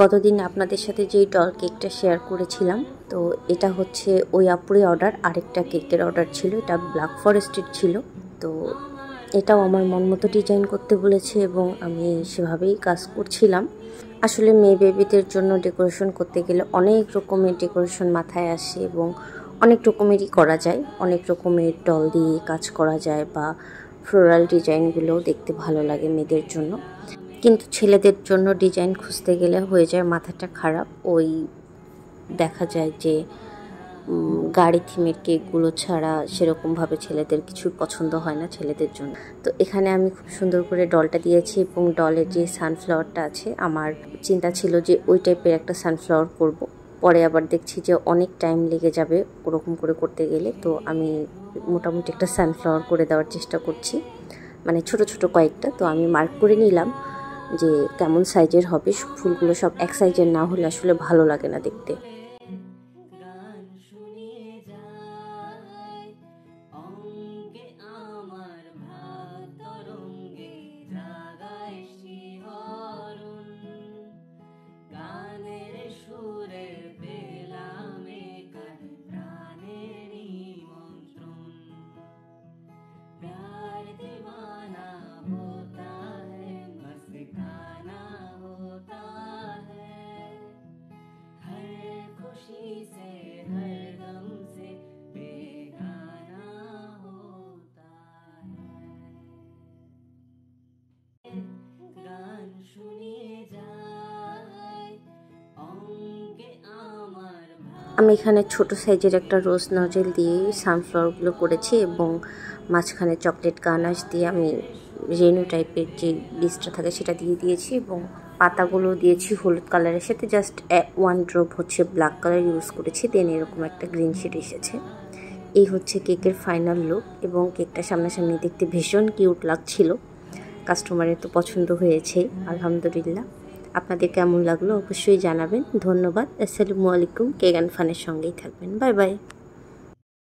গতদিন আপনাদের সাথে যেই ডল কেকটা শেয়ার করেছিলাম, তো এটা হচ্ছে ওই আপুরই অর্ডার। আরেকটা কেকের অর্ডার ছিল, এটা ব্ল্যাক ফরেস্টের ছিল। তো এটাও আমার মন মতো ডিজাইন করতে বলেছে এবং আমি সেভাবেই কাজ করছিলাম। আসলে মেয়ে বেবিদের জন্য ডেকোরেশন করতে গেলে অনেক রকমের ডেকোরেশন মাথায় আসে এবং অনেক রকমেরই করা যায়। অনেক রকমের ডল দিয়ে কাজ করা যায় বা ফ্লোরাল ডিজাইনগুলোও দেখতে ভালো লাগে মেয়েদের জন্য। কিন্তু ছেলেদের জন্য ডিজাইন খুঁজতে গেলে হয়ে যায় মাথাটা খারাপ। ওই দেখা যায় যে গাড়ি থিমের কেকগুলো ছাড়া সেরকমভাবে ছেলেদের কিছু পছন্দ হয় না ছেলেদের জন্য। তো এখানে আমি খুব সুন্দর করে ডলটা দিয়েছি এবং ডলের যে সানফ্লাওয়ারটা আছে, আমার চিন্তা ছিল যে ওই টাইপের একটা সানফ্লাওয়ার করব। পরে আবার দেখছি যে অনেক টাইম লেগে যাবে ওরকম করে করতে গেলে, তো আমি মোটামুটি একটা সানফ্লাওয়ার করে দেওয়ার চেষ্টা করছি, মানে ছোট ছোট কয়েকটা। তো আমি মার্ক করে নিলাম যে কেমন সাইজের হবে। ফুলগুলো সব এক সাইজের না হলে আসলে ভালো লাগে না দেখতে। আমি এখানে ছোট সাইজের একটা রোজ নজেল দিয়ে সানফ্লাওয়ারগুলো করেছি এবং মাঝখানে চকলেট গানাশ দিয়ে আমি রেনু টাইপের যে বীজটা থাকে সেটা দিয়ে দিয়েছি এবং পাতাগুলো দিয়েছি হলুদ কালারের সাথে। জাস্ট 1 ড্রপ হচ্ছে ব্ল্যাক কালার ইউজ করেছি, দেন এরকম একটা গ্রিন শেড এসেছে। এই হচ্ছে কেকের ফাইনাল লুক এবং কেকটা সামনাসামনি দেখতে ভীষণ কিউট লাগছিল। কাস্টমারের তো পছন্দ হয়েছে আলহামদুলিল্লাহ। আপনাদের কেমন লাগলো অবশ্যই জানাবেন। ধন্যবাদ। আসসালামু আলাইকুম। কেক অ্যান্ড ফানের সঙ্গেই থাকবেন। Bye bye.